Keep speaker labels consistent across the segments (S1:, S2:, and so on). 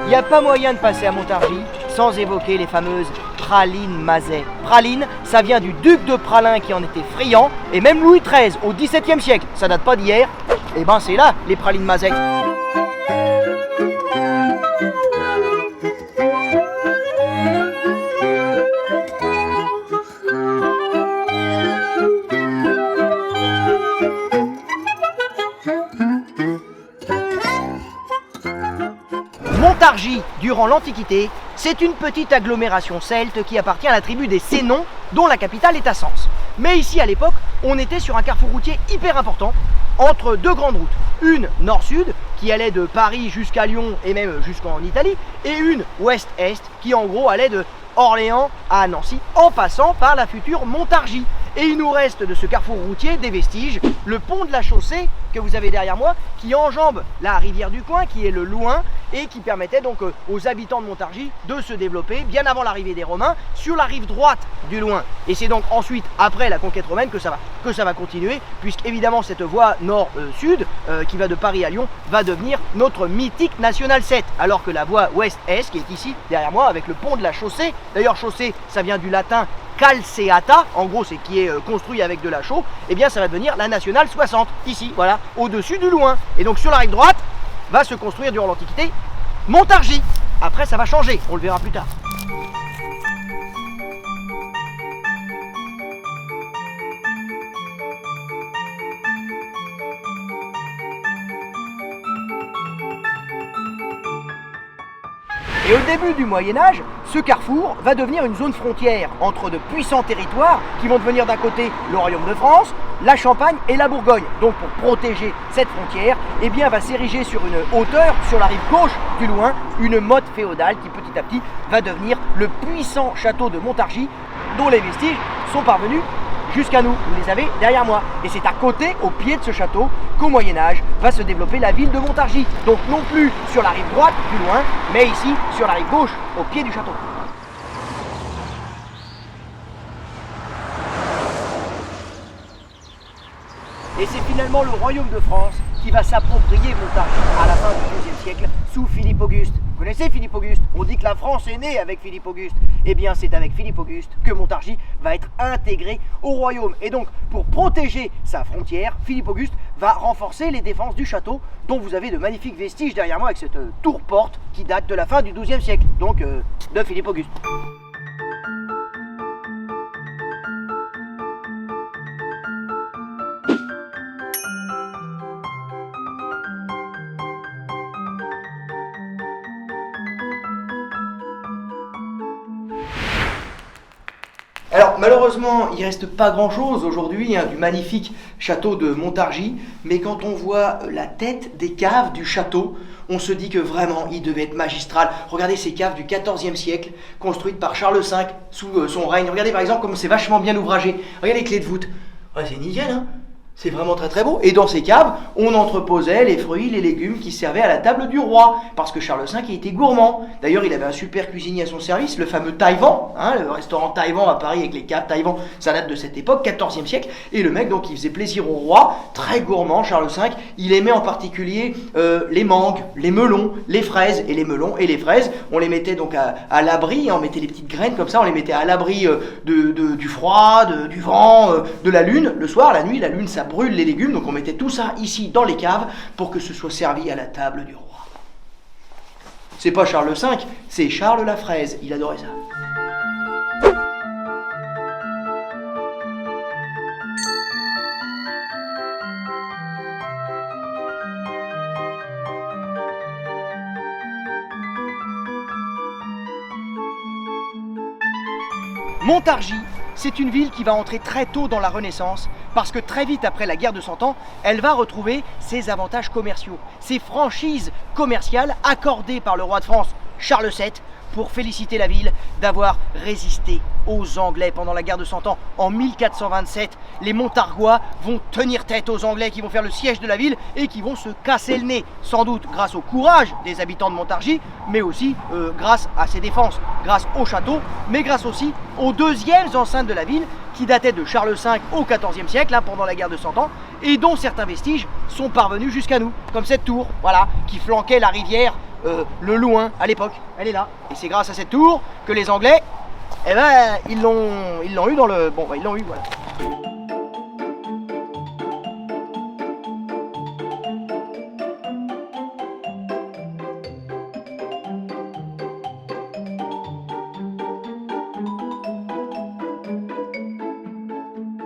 S1: Il n'y a pas moyen de passer à Montargis sans évoquer les fameuses pralines Mazet. Praline, ça vient du duc de Praslin qui en était friand, et même Louis XIII au XVIIe siècle, ça date pas d'hier, et ben c'est là les pralines Mazet. Montargis, durant l'Antiquité, c'est une petite agglomération celte qui appartient à la tribu des Sénons, dont la capitale est à Sens. Mais ici, à l'époque, on était sur un carrefour routier hyper important, entre deux grandes routes. Une nord-sud, qui allait de Paris jusqu'à Lyon et même jusqu'en Italie, et une ouest-est, qui en gros allait de Orléans à Nancy, en passant par la future Montargis. Et il nous reste de ce carrefour routier des vestiges, le pont de la chaussée que vous avez derrière moi, qui enjambe la rivière du coin, qui est le Louin, et qui permettait donc aux habitants de Montargis de se développer bien avant l'arrivée des Romains sur la rive droite du Louin. Et c'est donc ensuite, après la conquête romaine, que ça va continuer, puisqu'évidemment cette voie nord-sud, qui va de Paris à Lyon, va devenir notre mythique National 7, alors que la voie ouest-est, qui est ici derrière moi, avec le pont de la chaussée, d'ailleurs chaussée, ça vient du latin calceata, en gros c'est qui est construit avec de la chaux, et bien ça va devenir la nationale 60, ici, voilà, au-dessus du Louin. Et donc sur la rive droite, va se construire durant l'Antiquité Montargis. Après ça va changer, on le verra plus tard. Et au début du Moyen-Âge, ce carrefour va devenir une zone frontière entre de puissants territoires qui vont devenir d'un côté le Royaume de France, la Champagne et la Bourgogne. Donc pour protéger cette frontière, eh bien, va s'ériger sur une hauteur, sur la rive gauche du Louin, une motte féodale qui petit à petit va devenir le puissant château de Montargis, dont les vestiges sont parvenus jusqu'à nous. Vous les avez derrière moi. Et c'est à côté, au pied de ce château, qu'au Moyen-Âge va se développer la ville de Montargis. Donc non plus sur la rive droite du Louin, mais ici sur la rive gauche, au pied du château. Et c'est finalement le royaume de France qui va s'approprier Montargis à la fin du XIIe siècle sous Philippe Auguste. Vous connaissez Philippe Auguste? On dit que la France est née avec Philippe Auguste. Eh bien c'est avec Philippe Auguste que Montargis va être intégré au royaume. Et donc pour protéger sa frontière, Philippe Auguste va renforcer les défenses du château, dont vous avez de magnifiques vestiges derrière moi avec cette tour-porte qui date de la fin du XIIe siècle, donc de Philippe Auguste. Alors malheureusement, il ne reste pas grand-chose aujourd'hui du magnifique château de Montargis, mais quand on voit la tête des caves du château, on se dit que vraiment il devait être magistral. Regardez ces caves du XIVe siècle, construites par Charles V sous son règne. Regardez par exemple comme c'est vachement bien ouvragé. Regardez les clés de voûte. Ouais, c'est nickel, hein. C'est vraiment très très beau. Et dans ces caves, on entreposait les fruits, les légumes qui servaient à la table du roi. Parce que Charles V était gourmand. D'ailleurs, il avait un super cuisinier à son service, le fameux Taïwan. Le restaurant Taïwan à Paris avec les caves Taïwan, ça date de cette époque, 14e siècle. Et le mec, donc, il faisait plaisir au roi. Très gourmand, Charles V. Il aimait en particulier les mangues, les melons, les fraises. Et les melons et les fraises, on les mettait donc à l'abri. On mettait les petites graines comme ça, on les mettait à l'abri du froid, du vent, de la lune. Le soir, la nuit, la lune, ça brûle les légumes, donc on mettait tout ça ici dans les caves pour que ce soit servi à la table du roi. C'est pas Charles V, c'est Charles la fraise, il adorait ça. Montargis, c'est une ville qui va entrer très tôt dans la Renaissance parce que très vite après la guerre de 100 ans, elle va retrouver ses avantages commerciaux, ses franchises commerciales accordées par le roi de France Charles VII pour féliciter la ville d'avoir résisté aux Anglais pendant la guerre de 100 ans. En 1427, les Montargois vont tenir tête aux Anglais qui vont faire le siège de la ville et qui vont se casser le nez, sans doute grâce au courage des habitants de Montargis, mais aussi grâce à ses défenses, grâce au château, mais grâce aussi aux deuxièmes enceintes de la ville qui dataient de Charles V au XIVe siècle, pendant la guerre de 100 ans, et dont certains vestiges sont parvenus jusqu'à nous, comme cette tour, voilà, qui flanquait la rivière le Loing à l'époque. Elle est là. Et c'est grâce à cette tour que les Anglais, eh ben, ils l'ont eu dans le... Bon, bah, ils l'ont eu, voilà.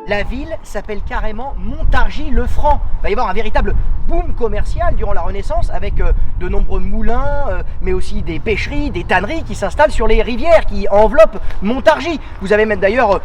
S1: La ville s'appelle carrément Montargis-le-Franc. Il va y avoir un véritable boom commercial durant la Renaissance avec de nombreux moulins, mais aussi des pêcheries, des tanneries qui s'installent sur les rivières qui enveloppent Montargis. Vous avez même d'ailleurs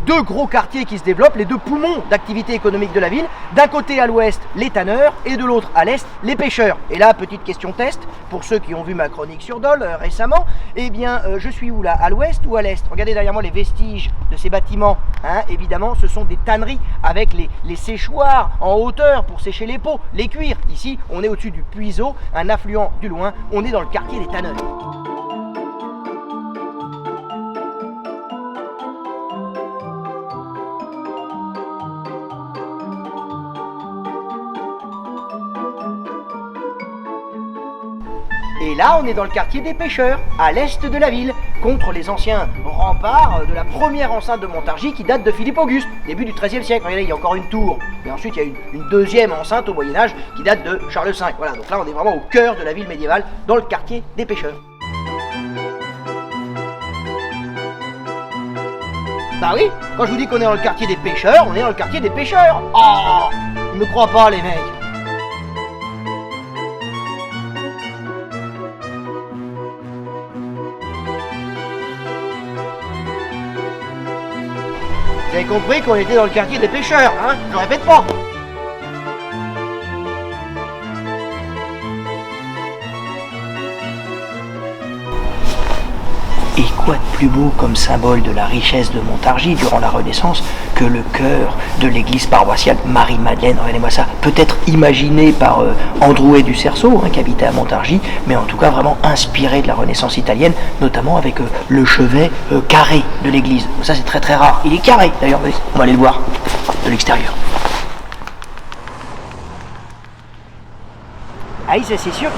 S1: deux gros quartiers qui se développent, les deux poumons d'activité économique de la ville. D'un côté à l'ouest, les tanneurs et de l'autre à l'est, les pêcheurs. Et là, petite question test, pour ceux qui ont vu ma chronique sur Dole récemment, eh bien, je suis où là? À l'ouest ou à l'est? Regardez derrière moi les vestiges de ces bâtiments, hein, évidemment, ce sont des tanneries avec les séchoirs en hauteur pour sécher les peaux, les cuirs. Ici, on est au-dessus du Puiseau, un affluent du Loing. On est dans le quartier des tanneurs. Et là, on est dans le quartier des pêcheurs, à l'est de la ville, contre les anciens remparts de la première enceinte de Montargis qui date de Philippe Auguste, début du XIIIe siècle. Regardez, il y a encore une tour. Et ensuite, il y a une deuxième enceinte au Moyen-Âge qui date de Charles V. Voilà, donc là, on est vraiment au cœur de la ville médiévale, dans le quartier des pêcheurs. Bah oui, quand je vous dis qu'on est dans le quartier des pêcheurs, on est dans le quartier des pêcheurs. Oh, ils me croient pas, les mecs. Vous avez compris qu'on était dans le quartier des pêcheurs, hein? Je répète pas. Et quoi de plus beau comme symbole de la richesse de Montargis durant la Renaissance que le chœur de l'église paroissiale Marie-Madeleine? Regardez-moi ça, peut-être imaginé par Androuet du Cerceau, hein, qui habitait à Montargis, mais en tout cas vraiment inspiré de la Renaissance italienne, notamment avec le chevet carré de l'église. Ça c'est très très rare, il est carré d'ailleurs, on va aller le voir de l'extérieur. Ah oui, c'est sûr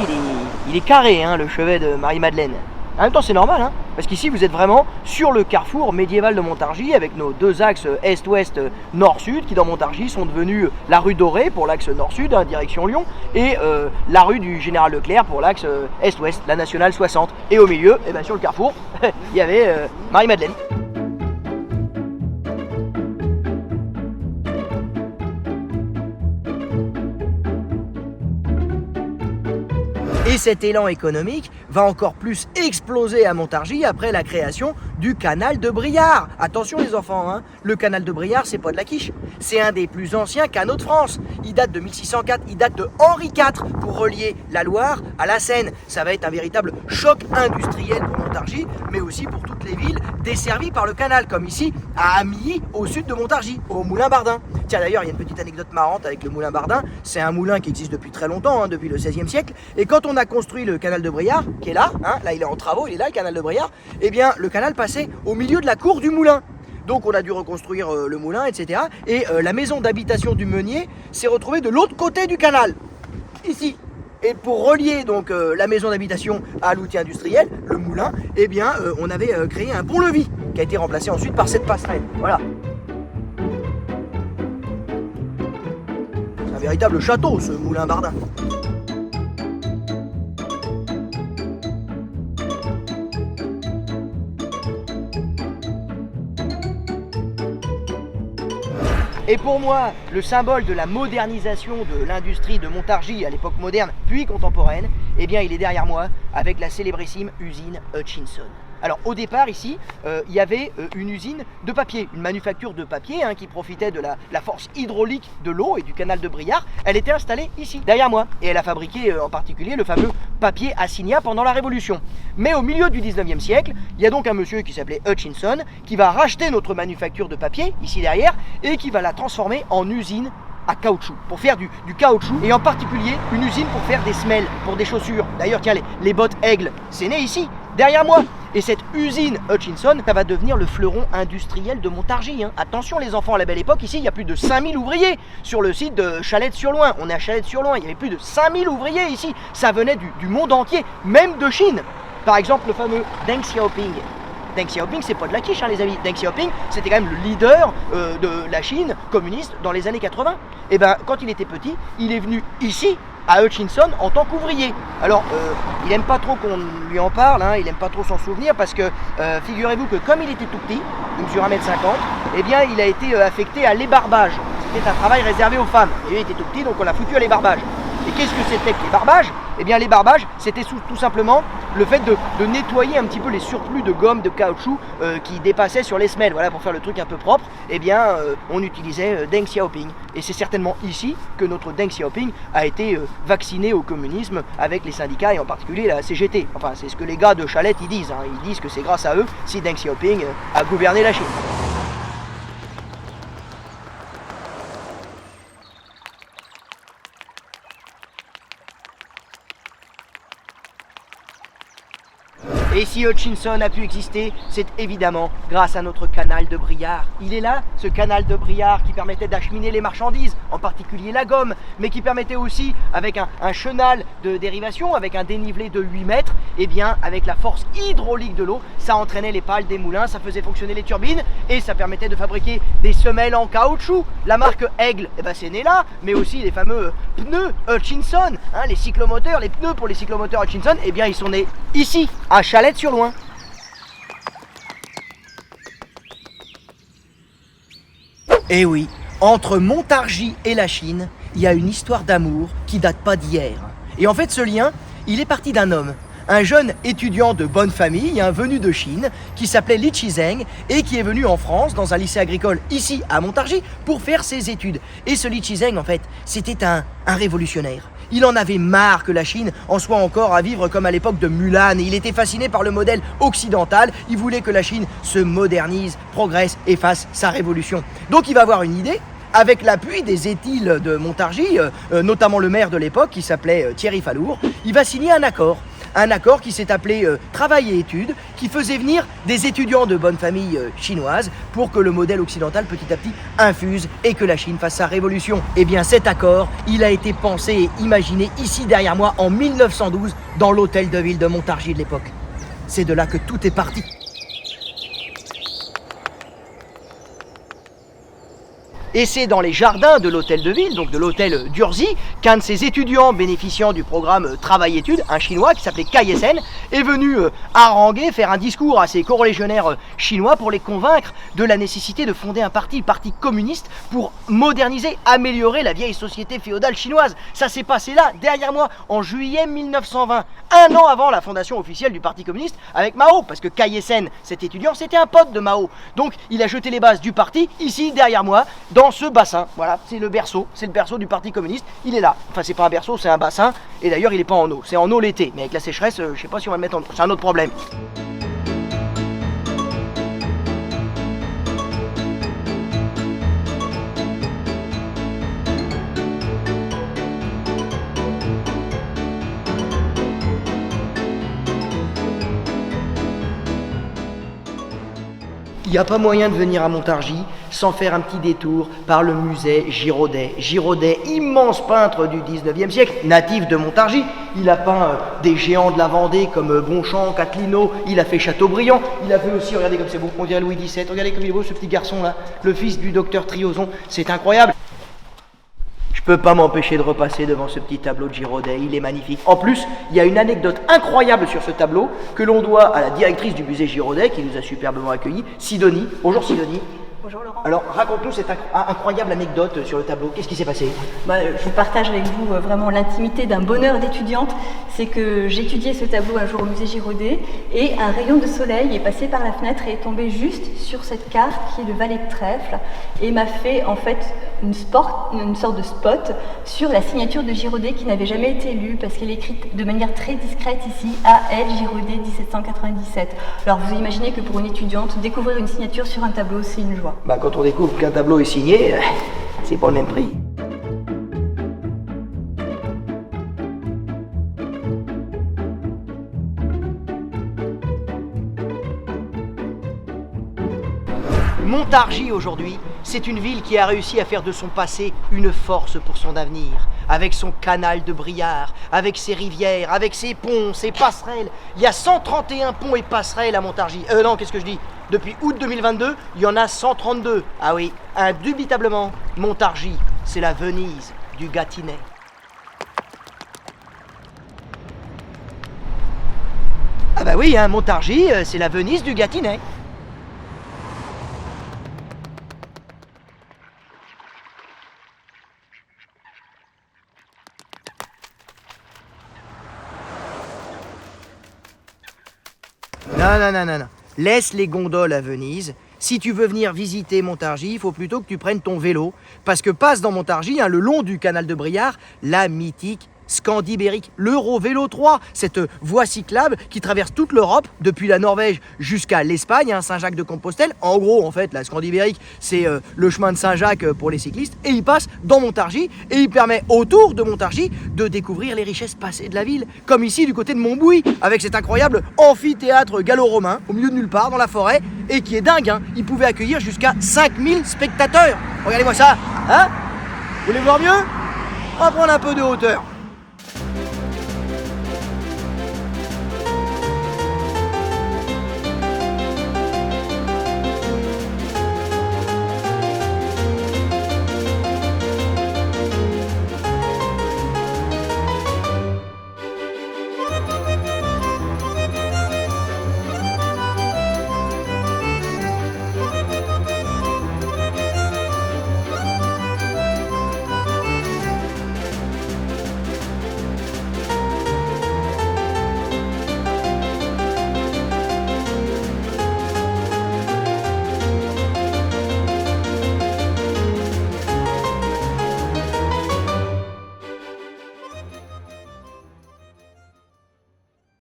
S1: qu'il est carré, hein, le chevet de Marie-Madeleine. En même temps, c'est normal, hein, parce qu'ici, vous êtes vraiment sur le carrefour médiéval de Montargis, avec nos deux axes est-ouest, nord-sud, qui dans Montargis sont devenus la rue Dorée pour l'axe nord-sud, hein, direction Lyon, et la rue du Général Leclerc pour l'axe est-ouest, la nationale 60. Et au milieu, eh ben, sur le carrefour, il y avait Marie-Madeleine. Et cet élan économique va encore plus exploser à Montargis après la création du canal de Briare. Attention les enfants, hein, le canal de Briare, c'est pas de la quiche. C'est un des plus anciens canaux de France. Il date de 1604, il date de Henri IV pour relier la Loire à la Seine. Ça va être un véritable choc industriel pour Montargis, mais aussi pour toutes les villes desservies par le canal, comme ici à Amilly, au sud de Montargis, au Moulin Bardin. Tiens, d'ailleurs, il y a une petite anecdote marrante avec le Moulin Bardin. C'est un moulin qui existe depuis très longtemps, hein, depuis le XVIe siècle. Et quand on a construit le canal de Briare, qui est là, hein, là il est en travaux, il est là le canal de Briare, eh bien le canal passait au milieu de la cour du moulin. Donc on a dû reconstruire le moulin, etc. Et la maison d'habitation du meunier s'est retrouvée de l'autre côté du canal, ici. Et pour relier donc la maison d'habitation à l'outil industriel, le moulin, eh bien on avait créé un pont-levis qui a été remplacé ensuite par cette passerelle. Voilà. C'est un véritable château, ce Moulin Bardin. Et pour moi, le symbole de la modernisation de l'industrie de Montargis à l'époque moderne puis contemporaine, eh bien il est derrière moi avec la célébrissime usine Hutchinson. Alors au départ ici, il y avait une usine de papier, une manufacture de papier, hein, qui profitait de la force hydraulique de l'eau et du canal de Briare. Elle était installée ici, derrière moi, et elle a fabriqué en particulier le fameux papier assignat pendant la Révolution. Mais au milieu du 19e siècle, il y a donc un monsieur qui s'appelait Hutchinson qui va racheter notre manufacture de papier, ici derrière, et qui va la transformer en usine à caoutchouc, pour faire du caoutchouc, et en particulier une usine pour faire des semelles, pour des chaussures. D'ailleurs, tiens, les bottes Aigle, c'est né ici, derrière moi. Et cette usine Hutchinson, ça va devenir le fleuron industriel de Montargis. Attention les enfants, à la belle époque, ici il y a plus de 5000 ouvriers sur le site de Chalette-sur-Loing. On est à Chalette-sur-Loing, il y avait plus de 5000 ouvriers ici. Ça venait du monde entier, même de Chine. Par exemple le fameux Deng Xiaoping. Deng Xiaoping, c'est pas de la quiche, les amis. Deng Xiaoping, c'était quand même le leader de la Chine communiste dans les années 80. Et ben, quand il était petit, il est venu ici, à Hutchinson, en tant qu'ouvrier. Alors, il aime pas trop qu'on lui en parle, il aime pas trop s'en souvenir, parce que, figurez-vous que comme il était tout petit, il mesure 1m50, eh bien, il a été affecté à l'ébarbage. C'était un travail réservé aux femmes. Et lui, il était tout petit, donc on l'a foutu à l'ébarbage. Et qu'est-ce que c'était que l'ébarbage? Eh bien l'ébarbage, c'était tout simplement le fait de nettoyer un petit peu les surplus de gomme, de caoutchouc qui dépassaient sur les semelles. Voilà, pour faire le truc un peu propre, eh bien on utilisait Deng Xiaoping. Et c'est certainement ici que notre Deng Xiaoping a été vacciné au communisme avec les syndicats et en particulier la CGT. Enfin, c'est ce que les gars de Chalette ils disent. Ils disent que c'est grâce à eux si Deng Xiaoping a gouverné la Chine. Et si Hutchinson a pu exister, c'est évidemment grâce à notre canal de Briard. Il est là, ce canal de Briard qui permettait d'acheminer les marchandises, en particulier la gomme, mais qui permettait aussi, avec un chenal de dérivation, avec un dénivelé de 8 mètres, et bien avec la force hydraulique de l'eau, ça entraînait les pales des moulins, ça faisait fonctionner les turbines, et ça permettait de fabriquer des semelles en caoutchouc. La marque Aigle, c'est né là, mais aussi les fameux pneus Hutchinson, les cyclomoteurs, les pneus pour les cyclomoteurs Hutchinson, eh bien ils sont nés ici, à Chalette-sur-Loing. Eh oui, entre Montargis et la Chine, il y a une histoire d'amour qui date pas d'hier. Et en fait, ce lien, il est parti d'un homme, un jeune étudiant de bonne famille, venu de Chine, qui s'appelait Li Chizeng et qui est venu en France, dans un lycée agricole ici à Montargis, pour faire ses études. Et ce Li Chizeng, en fait, c'était un révolutionnaire. Il en avait marre que la Chine en soit encore à vivre comme à l'époque de Mulan. Et il était fasciné par le modèle occidental. Il voulait que la Chine se modernise, progresse et fasse sa révolution. Donc il va avoir une idée. Avec l'appui des édiles de Montargis, notamment le maire de l'époque qui s'appelait Thierry Falour, il va signer un accord qui s'est appelé Travail et études, qui faisait venir des étudiants de bonne famille chinoise pour que le modèle occidental petit à petit infuse et que la Chine fasse sa révolution. Et bien cet accord, il a été pensé et imaginé ici derrière moi en 1912 dans l'hôtel de ville de Montargis de l'époque. C'est de là que tout est parti. Et c'est dans les jardins de l'hôtel de ville, donc de l'hôtel d'Urzy, qu'un de ses étudiants bénéficiant du programme Travail-Études, un Chinois qui s'appelait Cai Sen, est venu haranguer, faire un discours à ses corolégionnaires chinois pour les convaincre de la nécessité de fonder un parti, le parti communiste, pour moderniser, améliorer la vieille société féodale chinoise. Ça s'est passé là, derrière moi, en juillet 1920, un an avant la fondation officielle du parti communiste avec Mao, parce que Cai Sen, cet étudiant, c'était un pote de Mao. Donc il a jeté les bases du parti, ici, derrière moi, dans ce bassin. Voilà, c'est le berceau du parti communiste, il est là. Enfin, c'est pas un berceau, c'est un bassin, et d'ailleurs, il est pas en eau, c'est en eau l'été, mais avec la sécheresse, je sais pas si on va le mettre en eau, c'est un autre problème. Il n'y a pas moyen de venir à Montargis sans faire un petit détour par le musée Girodet. Girodet, immense peintre du 19e siècle, natif de Montargis. Il a peint des géants de la Vendée comme Bonchamp, Catlino, il a fait Chateaubriand, il a fait aussi, regardez comme c'est beau, on dirait Louis XVII, regardez comme il est beau ce petit garçon là, le fils du docteur Triozon, c'est incroyable. Je peux pas m'empêcher de repasser devant ce petit tableau de Girodet, il est magnifique. En plus, il y a une anecdote incroyable sur ce tableau que l'on doit à la directrice du musée Girodet qui nous a superbement accueillis, Sidonie. Bonjour Sidonie.
S2: Bonjour Laurent.
S1: Alors raconte-nous cette incroyable anecdote sur le tableau, qu'est-ce qui s'est passé?
S2: Je partage avec vous vraiment l'intimité d'un bonheur d'étudiante. C'est que j'étudiais ce tableau un jour au musée Girodet et un rayon de soleil est passé par la fenêtre et est tombé juste sur cette carte qui est le Valet de Trèfle et m'a fait en fait une sorte de spot sur la signature de Girodet qui n'avait jamais été lue parce qu'elle est écrite de manière très discrète ici, A.L. Girodet 1797. Alors vous imaginez que pour une étudiante, découvrir une signature sur un tableau, c'est une joie.
S1: Quand on découvre qu'un tableau est signé, c'est pas le même prix. Montargis aujourd'hui, c'est une ville qui a réussi à faire de son passé une force pour son avenir. Avec son canal de Briare, avec ses rivières, avec ses ponts, ses passerelles. Il y a 131 ponts et passerelles à Montargis. Non, qu'est-ce que je dis? Depuis août 2022, il y en a 132. Ah oui, indubitablement, Montargis, c'est la Venise du Gâtinais. Ah bah oui, Montargis, c'est la Venise du Gâtinais. Non. Laisse les gondoles à Venise. Si tu veux venir visiter Montargis, il faut plutôt que tu prennes ton vélo. Parce que passe dans Montargis, le long du canal de Briare, la mythique Scandibérique, l'Eurovélo 3, cette voie cyclable qui traverse toute l'Europe, depuis la Norvège jusqu'à l'Espagne, Saint-Jacques-de-Compostelle. En gros, en fait, la Scandibérique, c'est le chemin de Saint-Jacques pour les cyclistes. Et il passe dans Montargis et il permet autour de Montargis de découvrir les richesses passées de la ville. Comme ici, du côté de Montbouy, avec cet incroyable amphithéâtre gallo-romain, au milieu de nulle part, dans la forêt, et qui est dingue, il pouvait accueillir jusqu'à 5000 spectateurs. Regardez-moi ça, Vous voulez voir mieux? On va prendre un peu de hauteur.